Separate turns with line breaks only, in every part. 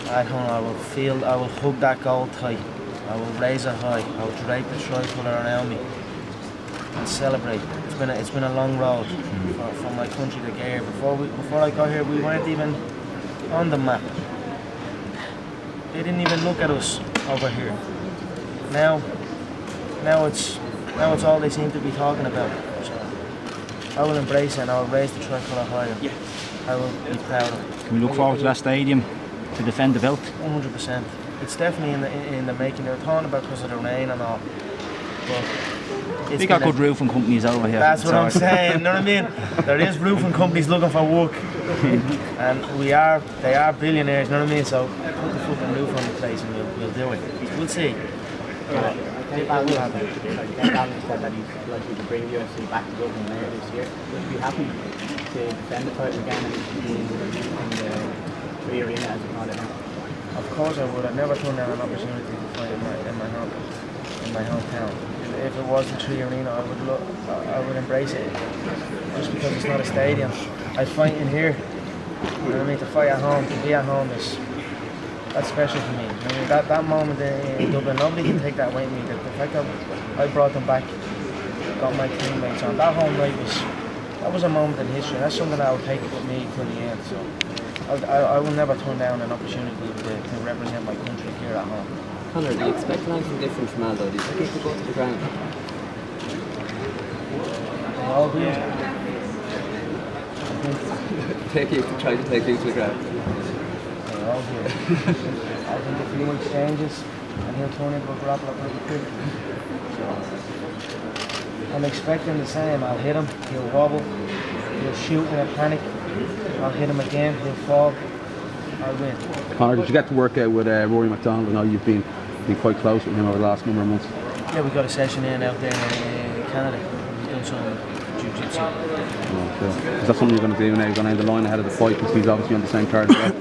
at home, I will hug that goal tight. I will raise it high. I will drape the tricolour around me and celebrate. It's been a long road for my country to get here. Before I got here, we weren't even on the map. They didn't even look at us over here. Now it's all they seem to be talking about. So I will embrace it and I will raise the tricolour higher. Yeah. I will be proud of it.
Can we look forward to that stadium to defend the belt?
100%. It's definitely in the making. They're talking about because of the rain and all. But
we got good roofing companies over here.
That's what I'm saying. You know what I mean? There is roofing companies looking for work, and they are billionaires. You know what I mean? So put the fucking roof on the place and we'll do it. We'll see.
Talkingbrawls said that he's likely to bring UFC back to Dublin later this year. Would you be happy to defend the title again in the free arena as you call it now?
Of course I would. I've never turned down an opportunity to fight in my hometown. If it was the Tree Arena, I would embrace it. Just because it's not a stadium, I'd fight in here. You know what I mean? To fight at home, to be at home that's special for me. I mean, that moment in Dublin, nobody can take that away from me. The fact that I brought them back, got my teammates on, that whole night was a moment in history. That's something I will take with me till the end. So I will never turn down an opportunity to represent my country here at home.
Conor, do you expect anything different from Aldo? Do you think he could go to the ground?
They all do.
Try to take you to the ground.
They all do. I think a few exchanges and he'll turn into a grappler pretty quick. So I'm expecting the same. I'll hit him, he'll wobble, he'll shoot in a panic. I'll hit him again, he'll fall. I'll win.
Conor, did you get to work out with Rory McDonald? I know you've been quite close with him over the last number of months.
Yeah, we got a session in out there in Canada. He's doing some jiu-jitsu.
Oh, cool. Is that something you're going to do now? You're going to end the line ahead of the fight because he's obviously on the same card as well?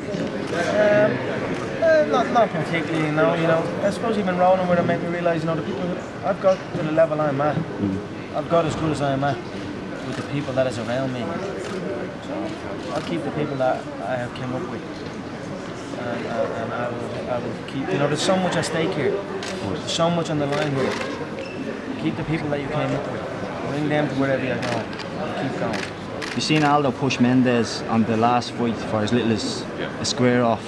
Not particularly, no. You know, I suppose even rolling with him made me realise, you know, the people I've got to the level I'm at. I've got as good as I'm at with the people that is around me. So I'll keep the people that I have come up with. And I will keep, you know, there's so much at stake here. There's so much on the line here. Keep the people that you came up with. Bring them to wherever you're going. And keep going.
You've seen Aldo push Mendes on the last fight for as little as a square off.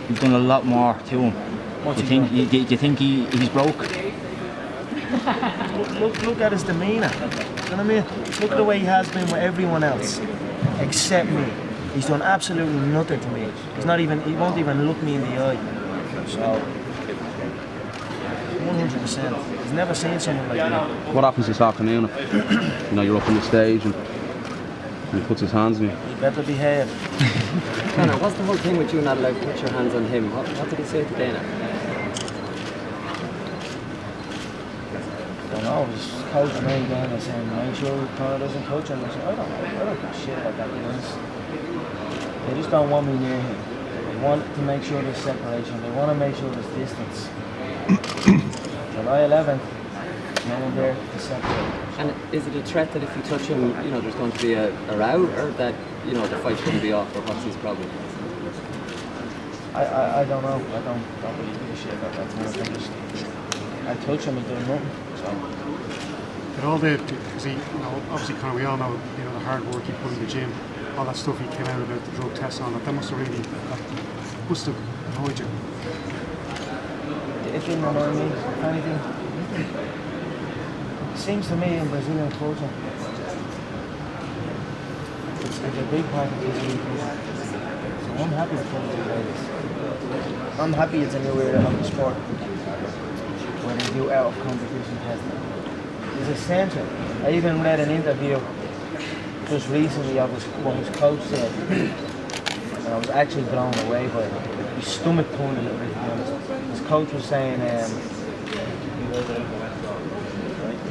You've done a lot more to him. Do you think he's broke?
Look at his demeanour. You know what I mean? Look at the way he has been with everyone else, except me. He's done absolutely nothing to me. He won't even look me in the eye. So, 100%. He's never seen someone like me.
What happens this afternoon if you're up on the stage and he puts his hands on you?
You better behave.
Conor, what's the whole thing with you not allowed to put your hands on him? What did he say to Dana?
I don't know, his coach made Dana saying, make sure Conor doesn't touch him. I said, I don't give a shit about that, guys. They just don't want me near him. They want to make sure there's separation. They want to make sure there's distance. July 11th, no one there to separate.
And is it a threat that if you touch him, there's going to be a row, or that, the fight's going to be off, or what's his problem?
I don't know. I don't really give a shit about that kind of thing. I touch him and do nothing. So.
But all because obviously Conor, we all know, the hard work he put in the gym, all that stuff he came out about, the drug tests and all that must have really annoyed you.
It didn't annoy me, if anything. It seems to me in Brazilian culture, it's a big part of Brazilian culture. So I'm happy to come to Vegas. I'm happy it's a new era of the sport where they do out of competition testing. It's essential. I even read an interview just recently of what his coach said, and I was actually blown away by it. My stomach turned a little bit, to be honest. His coach was saying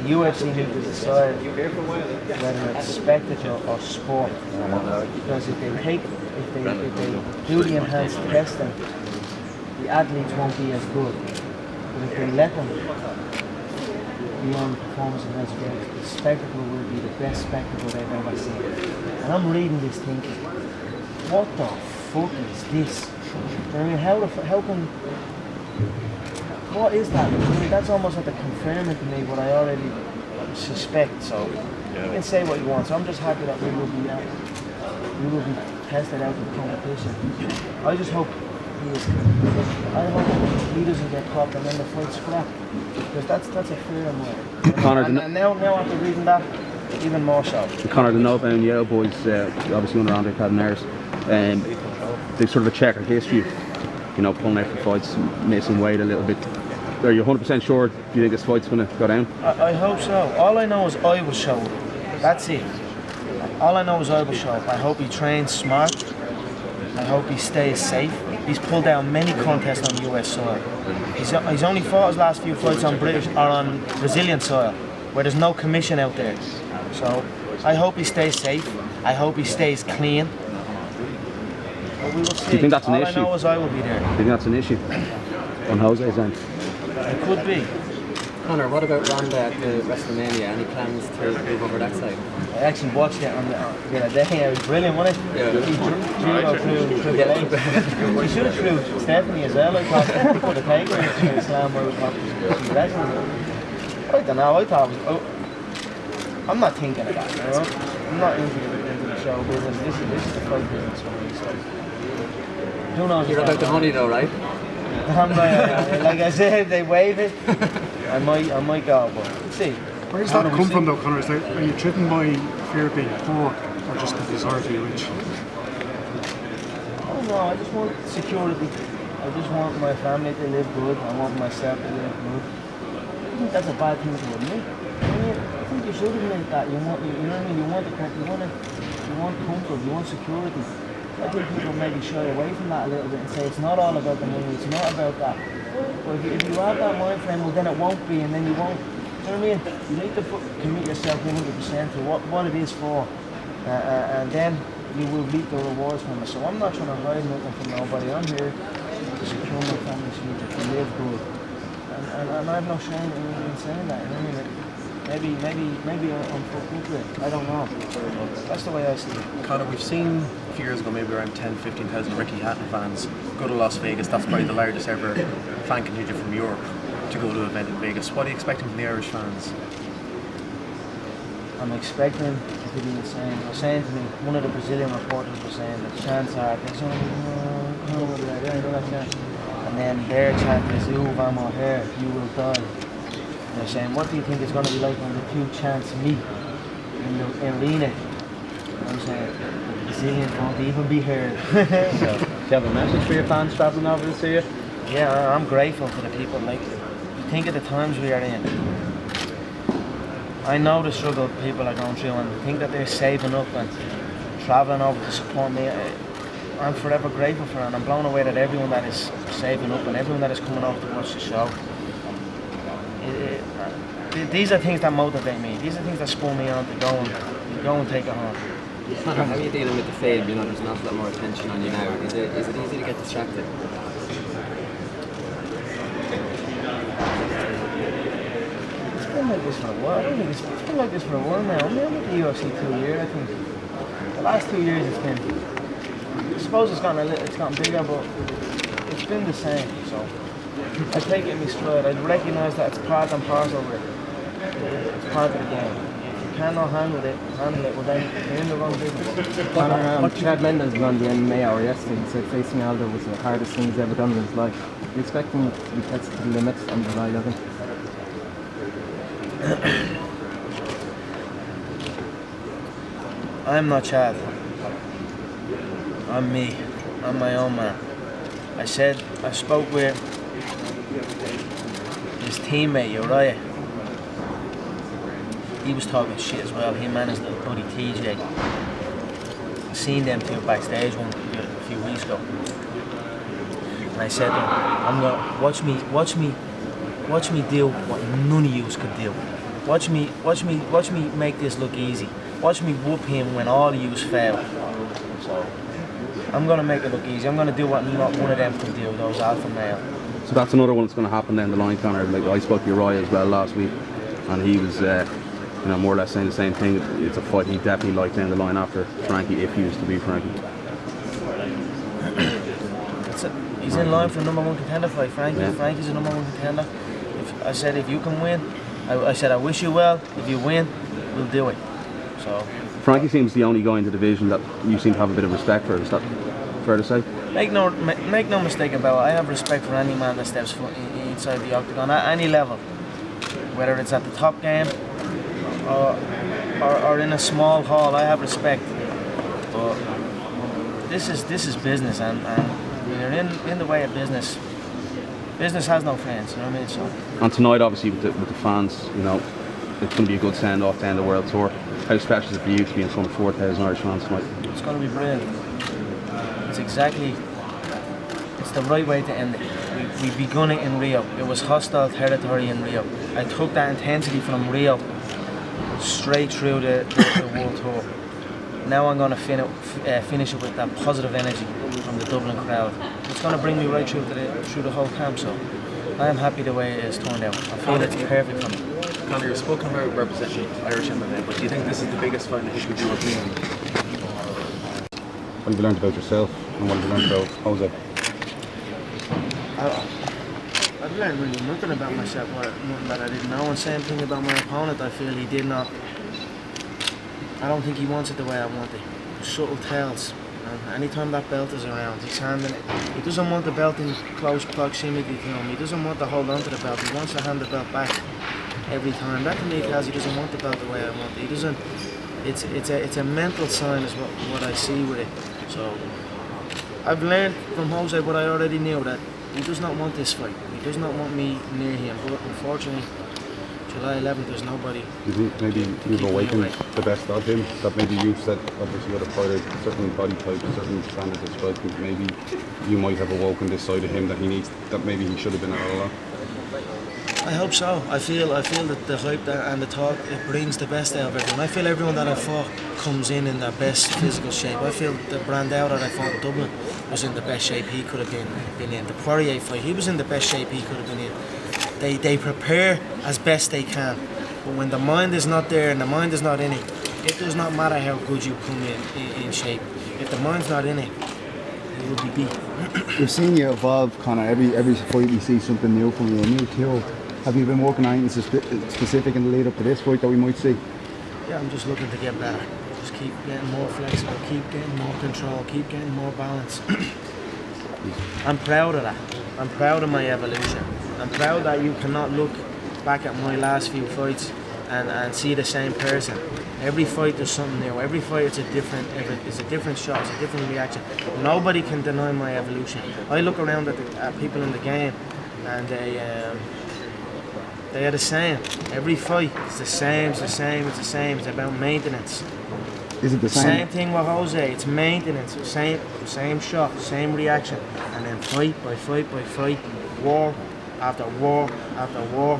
the UFC need to decide whether it's spectacle or sport, because if they do the enhanced testing, the athletes won't be as good. But if they let them be on performance enhanced drugs, the spectacle will be the best spectacle they've ever seen. And I'm reading this thinking, what the fuck is this? I mean, how can? What is that? I mean, that's almost like a confirming to me what I already suspect. So you can say what you want. So I'm just happy that we will be tested out of the competition. I just hope he doesn't get caught and then the fight's scrap, because that's a fear of mine.
Conor,
and now after reading that, even more so.
Conor, the Nova and Yale boys, obviously under Andre Cadanaris, they sort of a checker history, you know, pulling out for fights, missing weight a little bit. Are you 100% sure? Do you think this fight's going to go down?
I hope so. All I know is I will show up. That's it. All I know is I will show up. I hope he trains smart. I hope he stays safe. He's pulled out many contests on US soil. He's only fought his last few fights on British or on Brazilian soil, where there's no commission out there. So I hope he stays safe. I hope he stays clean. But we will see.
Do you think that's an issue?
All I know is I will be there.
Do you think that's an issue on Jose's end?
It could be.
Conor, what about Ronda at the WrestleMania? Any plans to move over that side?
I actually watched it on the other day. It was brilliant, wasn't it?
Yeah.
He threw the leg. He should have threw Stephanie as well. I thought Stephanie could have taken her to the slam where we thought she wrestled. I don't know. I thought it was. I'm not thinking of that. You know? I'm not into the show business. This is the fight business for me. So who knows?
You're about the money though, right?
Like I said, if they waive it, I might go. But let's see.
Where does that come from though, Conor? Are you driven by fear of being poor or just the desire to be rich?
Oh no, I just want security. I just want my family to live good. I want myself to live good. I think that's a bad thing to admit. I think you should admit that. You know what I mean? You want comfort, you want security. I think people maybe shy away from that a little bit and say it's not all about the money, it's not about that. But if you have that mind frame, well then it won't be, and then you won't. You know what I mean? You need to commit yourself 100% to what it is for, and then you will reap the rewards from it. So I'm not trying to hide nothing from nobody. I'm here to secure my family's future, to live good, and I have no shame in saying that. You know what I mean? Maybe I'm fucked up with it. I don't know. That's the way I see it.
Conor, we've seen a few years ago maybe around 10,000-15,000 Ricky Hatton fans go to Las Vegas. That's probably the largest ever fan contingent from Europe to go to an event in Vegas. What are you expecting from the Irish fans?
I'm expecting it to be the same. They were saying to me, one of the Brazilian reporters was saying the chants are, and then their chant is, vamos here, you will die. And they're saying, what do you think it's going to be like when the two chants meet in the arena? And I'm saying, the Brazilians won't even be heard. So,
Do you have a message for your fans travelling over to see you?
yeah, I'm grateful to the people. Like, you think of the times we are in. I know the struggle people are going through, and think that they're saving up and travelling over to support me. I'm forever grateful for it, and I'm blown away that everyone that is saving up and everyone that is coming over to watch the show. These are things that motivate me. These are things that spur me on to go and take it home.
Conor, how are you dealing with the fame? You know, there's an awful lot more attention on you now. Is it easy to get distracted?
It's been like this for a while. I think it's been like this for a while now. I'm with the UFC 2 years, I think. The last 2 years it's been. I suppose it's gotten bigger, but it's been the same. So I take it in my stride. I recognise that it's part and parcel of it. It's part of the game. If you cannot handle it, well then you're in the wrong business.
Conor, Chad Mendes was on the MMA Hour yesterday. He said facing Aldo was the hardest thing he's ever done in his life. Do you expect him to be tested to the limit on July 11th?
I'm not Chad. I'm me. I'm my own man. I spoke with his teammate Uriah. He was talking shit as well. He managed the buddy TJ. I seen them two backstage a few weeks ago. And I said to him, I'm gonna watch me do what none of yous could do. Watch me make this look easy. Watch me whoop him when all of yous fail. So I'm gonna make it look easy. I'm gonna do what not one of them can do, those alpha male.
So that's another one that's going to happen down the line, Conor. Like I spoke to Uriah as well last week, and he was, more or less saying the same thing. It's a fight he definitely liked down the line after Frankie, if he was to beat Frankie.
He's in line for a number 1 contender fight. Frankie's a number 1 contender. I said if you can win, I said I wish you well. If you win, we'll do it. So
Frankie seems the only guy in the division that you seem to have a bit of respect for. Is that fair to say?
make no mistake about it. I have respect for any man that steps foot inside the octagon at any level, whether it's at the top game or in a small hall. I have respect. But this is business, and when you're in the way of business has no friends. You know what I mean? So.
And tonight, obviously, with the fans, you know, it's going to be a good send-off to end the World Tour. How special is it for you to be in front of 4,000 Irish fans tonight?
It's going to be brilliant. It's the right way to end it. We begun it in Rio. It was hostile territory in Rio. I took that intensity from Rio straight through the World Tour. Now I'm going to finish it with that positive energy from the Dublin crowd. It's going to bring me right through the whole camp. So I am happy the way it is turned out. I feel it's perfect for me.
Conor, you've spoken about representing Irish MMA, but do you think this is the biggest fight in the history of European?
What have you learned about yourself, and what have you learned about Jose?
I've learned really nothing about myself, nothing that I didn't know. And same thing about my opponent. I feel he did not. I don't think he wants it the way I want it. Subtle tells. And anytime that belt is around, he's handing it. He doesn't want the belt in close proximity to him. He doesn't want to hold on to the belt. He wants to hand the belt back every time. That to me tells he doesn't want the belt the way I want it. He doesn't. It's a mental sign is what I see with it. So I've learned from Jose what I already knew, that he does not want this fight. He does not want me near him. But unfortunately, July 11th, there's nobody.
Do you think maybe you've awakened the best of him? That maybe you've said, obviously, other fighters, certain body types, certain standards of striking, maybe you might have awoken this side of him that he needs, that maybe he should have been at all along?
I hope so. I feel that the hype and the talk, it brings the best out of everyone. I feel everyone that I fought comes in their best physical shape. I feel the Brandao that I fought in Dublin was in the best shape he could have been in. The Poirier fight, he was in the best shape he could have been in. They prepare as best they can, but when the mind is not there and the mind is not in it, it does not matter how good you come in shape. If the mind's not in it, you will be beat.
We've seen you evolve, Conor. Every fight we see something new from you, a new tool. Have you been working on anything specific in the lead up to this fight that we might see?
Yeah, I'm just looking to get better. Just keep getting more flexible, keep getting more control, keep getting more balance. I'm proud of that. I'm proud of my evolution. I'm proud that you cannot look back at my last few fights and see the same person. Every fight there's something new. Every fight it's a different shot, it's a different reaction. Nobody can deny my evolution. I look around at people in the game and they are the same. Every fight it's the same. It's about maintenance.
Is it the same?
Same thing with Jose. It's maintenance. Same shot, same reaction, and then fight by fight by fight, war after war after war.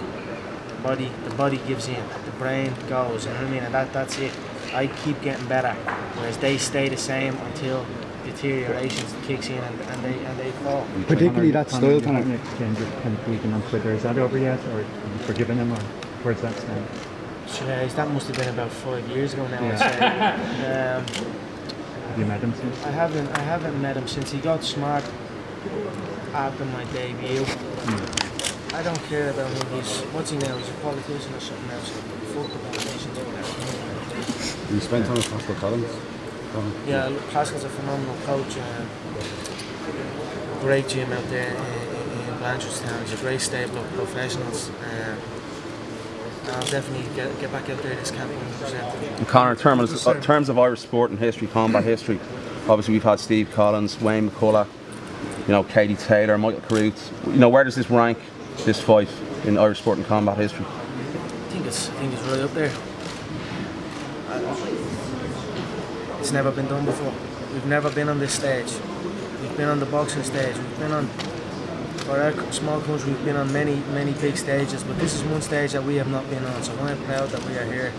The body gives in. The brain goes. You know what I mean? And that's it. I keep getting better, whereas they stay the same until deterioration kicks in and they fall.
Particularly that style, kind of.
Exchange of tweeting on Twitter. Is that over yet, or have you forgiven him, or where's that stand?
That must have been about 5 years ago now.
Yeah.
I'd say.
Have you met him since?
I haven't met him since he got smart after my debut. I don't care about him. What's he now? He's a politician or something else. Fuck the politicians.
You spent time with Pascal Collins?
Yeah, look, Pascal's a phenomenal coach. Great gym out there in Blanchardstown. He's a great stable of professionals. I'll definitely get back out there this camp 100%.
And Conor, in terms of Irish sport and history, combat history, obviously we've had Steve Collins, Wayne McCullough, Katie Taylor, Michael Carruth. Where does this rank, this fight, in Irish sport and combat history?
I think it's right up there. It's never been done before. We've never been on this stage. We've been on the boxing stage. We've been on, for our small country, we've been on many big stages, but this is one stage that we have not been on, so I'm proud that we are here,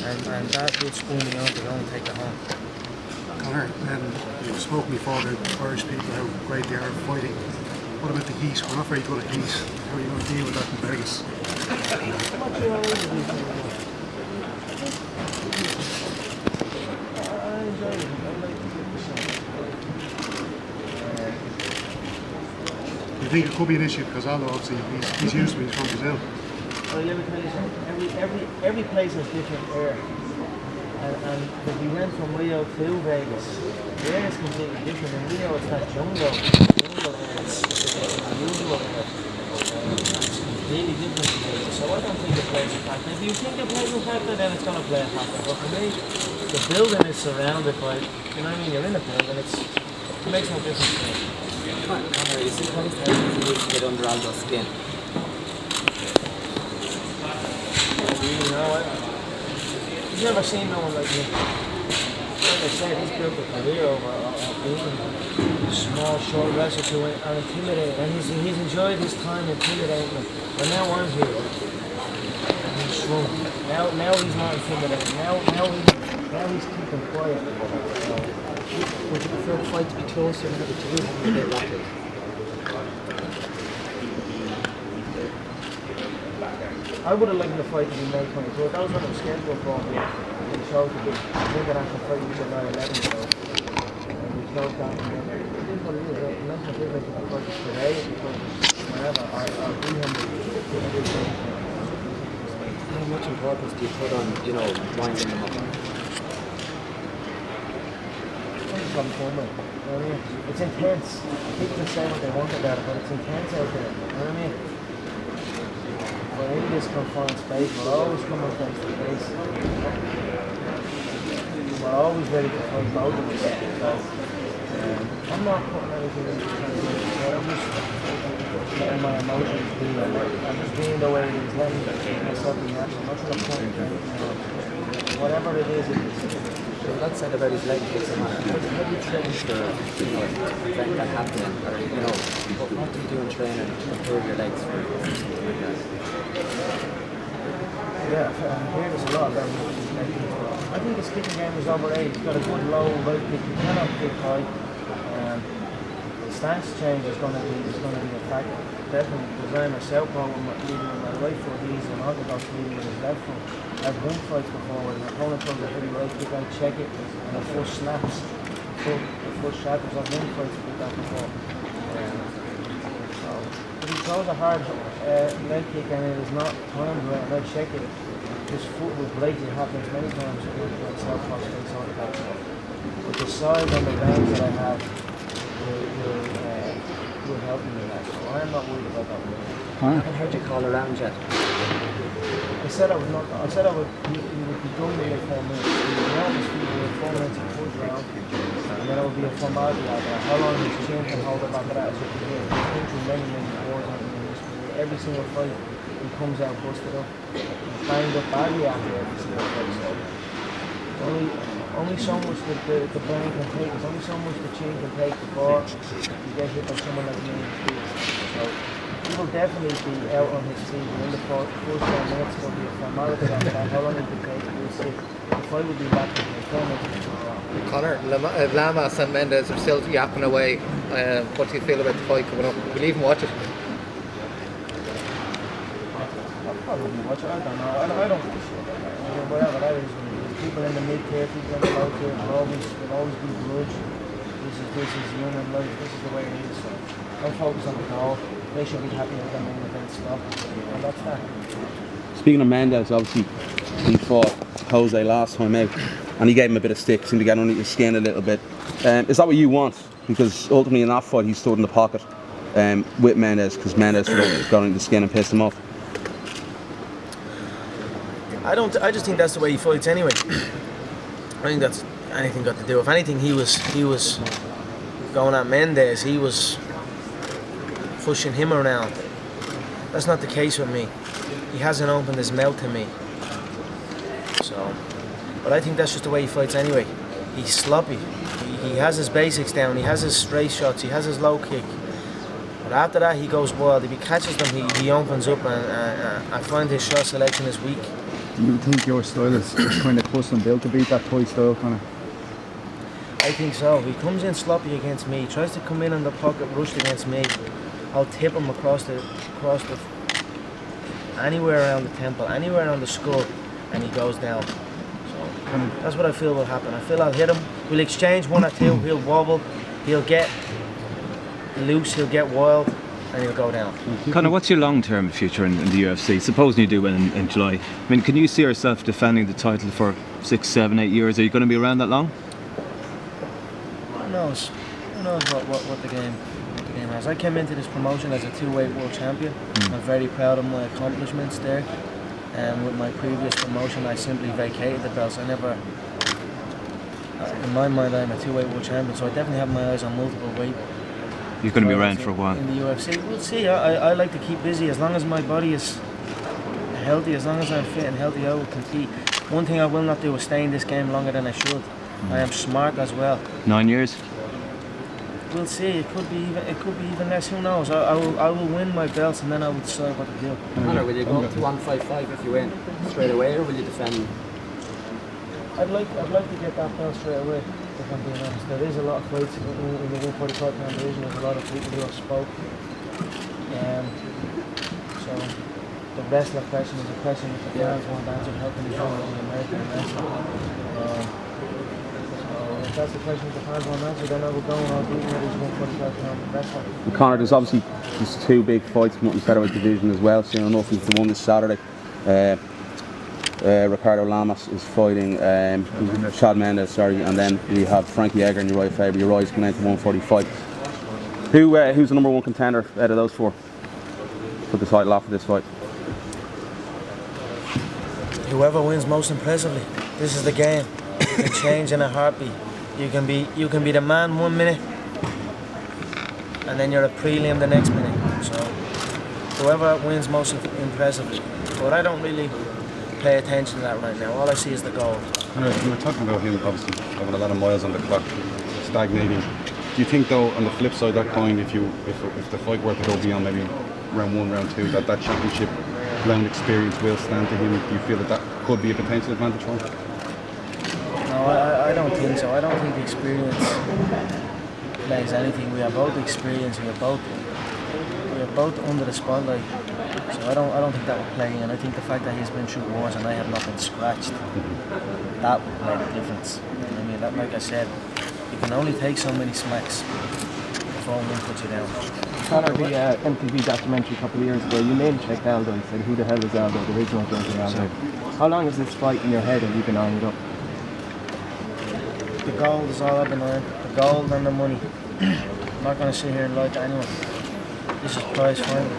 and that would spur me on to go and take it home.
Conor, you've spoken before about Irish people, how great they are at fighting. What about the heat? We're not very good at heat. How are you going to deal with that in Vegas? Do you think it could be an issue because Aldo obviously he's used to it, he's from Brazil?
Well, let me tell you something. Every place has different air. And if we went from Rio to Vegas, the air is completely different. In Rio, it's that jungle air. It's unusual air. It's completely different to Vegas. So I don't think it plays a factor. If you think it plays a factor, then it's going to play a factor. But for me, the building is surrounded by, you know what I mean? You're in a building. It makes no difference to me.
Conor, you see how to get under Aldo's skin?
You know, he's never seen no one like him. Like I said, he's built a career over being small, short wrestlers who are intimidating, and he's enjoyed his time intimidating them. But now I'm here, and he's shrunk. Now he's not intimidating. Now he's keeping quiet.
Would you prefer the fight to be closer than the two and a bit rapid?
I would have liked the fight to be May 24th. That was what I was scheduled for. The show to be international fight in July 11th. So we closed down. It is what it is. It's not so big like the fight today because whenever I'll be him.
How much importance do you put on, winding them up?
It's intense. People can say what they want about it, but it's intense out there. You know what I mean? But in this confined space, we're always coming face to face. We're always ready to fight both of us. So, I'm not putting anything into it. I'm just letting my emotions be. I'm just being the way it is. Letting myself be natural. I'm not going to point anything. Whatever it is, it is.
So that said about his leg kicks, how do you train to prevent that happening? Or, what do you do in training to improve your legs for something like that?
Yeah, here there's a lot about his leg kicks. I think his kicking game is overrated. He's got a good low leg kick. He cannot kick high. The stance change is going to be a factor. Definitely, because I'm a southpaw leading with my right foot, he's an orthodox leading with his left foot. I've won fights before where an opponent throws a heavy right kick, I check it, and the foot snaps. The foot shatters. I've won fights with that before. So, if he throws a hard leg kick and it is not timed right, and I check it, his foot will break. It happens many times with southpaw space orthodox. But the size and the range that I have will help me with that. So I'm not worried about that.
I haven't heard you call around yet.
I said I would not. I said I would. You would be done within 4 minutes. You would always be within 4 minutes of the first round, and then it would be a formality out there. How long his chin can hold it back of that is up to him. He's been through many wars in his career. Every single fight, he comes out busted up, banged up badly after every single fight. So only so much that the brain can take. There's only so much the chin can take before you get hit by someone like me in the streets. So he will definitely be out on his feet in the first 4 minutes. It'll be a formality after that. How long it will take, we'll see. The fight will be back in 4 minutes.
Conor, Lamas and Mendes are still yapping away. What do you feel about the fight coming up? Will you even watch it?
I'll probably watch it. I don't know. I don't give a shit about that. Whatever that is. People in the mid-tier, people in the low-tier will always be grudge. This is human life, this is the way it is. So don't focus on the goal. They should be happy with them when they stop. And that's that.
Speaking of Mendes, obviously he fought Jose last time out and he gave him a bit of stick, seemed to get under his skin a little bit. Is that what you want? Because ultimately in that fight he stood in the pocket with Mendes because Mendes got under the skin and pissed him off.
I just think that's the way he fights anyway. I think that's anything got to do. If anything, he was going at Mendes. He was pushing him around. That's not the case with me. He hasn't opened his mouth to me. So, but I think that's just the way he fights anyway. He's sloppy. He has his basics down. He has his straight shots. He has his low kick. But after that, he goes wild. If he catches them, he opens up, and I find his shot selection is weak.
Do you think your style is kind of custom built to beat that toy style kind of?
I think so. He comes in sloppy against me. He tries to come in on the pocket, rushed against me. I'll tip him across the anywhere around the temple, anywhere around the skull, and he goes down. So that's what I feel will happen. I feel I'll hit him. We'll exchange 1 or 2. He'll wobble. He'll get loose. He'll get wild. and he'll go down.
Conor, what's your long-term future in the UFC? Supposing you do win in July. I mean, can you see yourself defending the title for 6, 7, 8 years? Are you going to be around that long?
Who knows? Who knows what the game has? I came into this promotion as a 2-weight world champion. I'm very proud of my accomplishments there. And with my previous promotion, I simply vacated the belts. I never, in my mind, I'm a 2-weight world champion, so I definitely have my eyes on multiple weight.
You're going to be around for a while.
In the UFC, we'll see. I like to keep busy. As long as my body is healthy, as long as I'm fit and healthy, I will compete. One thing I will not do is stay in this game longer than I should. I am smart as well.
9 years?
We'll see. It could be even less. Who knows? I will win my belts and then I will decide what to do.
Conor, will you go up to 155 if you win straight away, or will you defend?
I'd like to get that belt straight away, if I'm being honest. There is a lot of fights in the 145 pound division. There's a lot of people who have spoke. So the wrestler question is a question that the fans want answered. How can you show the American wrestler? If that's the question the fans want answered, then I will go and I'll beat these 145 pound wrestler.
Conor, there's obviously two big fights from what you said about division as well. So nothing's the one this Saturday. Ricardo Lamas is fighting Chad Mendes, and then we have Frankie Edgar and Uriah Faber. Uriah's coming out to 145. Who's the number one contender out of those four for the title after this fight?
Whoever wins most impressively. This is the game. It can change in a heartbeat. You can be the man 1 minute, and then you're a prelim the next minute. So whoever wins most impressively. But I don't really pay attention to that right now. All I see is the goal.
You were talking about him obviously having a lot of miles on the clock, stagnating. Do you think though, on the flip side of that coin, if the fight were to go beyond maybe round 1, round 2, that championship round experience will stand to him? Do you feel that could be a potential advantage for him?
No, I don't think so. I don't think the experience plays anything. We are both experienced. We are both under the spotlight. So I don't think that will play. And I think the fact that he's been through wars and I have not been scratched, that would make a difference. I mean, that, like I said, you can only take so many smacks before one puts you down.
Conor, the MTV documentary a couple of years ago, you name-checked Aldo. You said, who the hell is Aldo, the original version of Aldo? How long has this fight in your head have you been eyeing it up?
The gold is all I've been eyeing. The gold and the money. I'm not going to sit here and lie to anyone. This is prize fighting.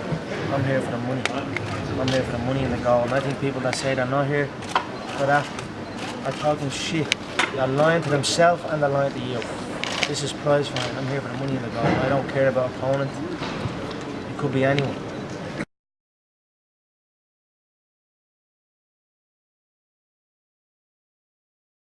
I'm here for the money. I'm here for the money and the gold. And I think people that say they're not here for that are talking shit. They're lying to themselves and they're lying to you. This is prize fighting. I'm here for the money and the gold. I don't care about opponent. It could be anyone.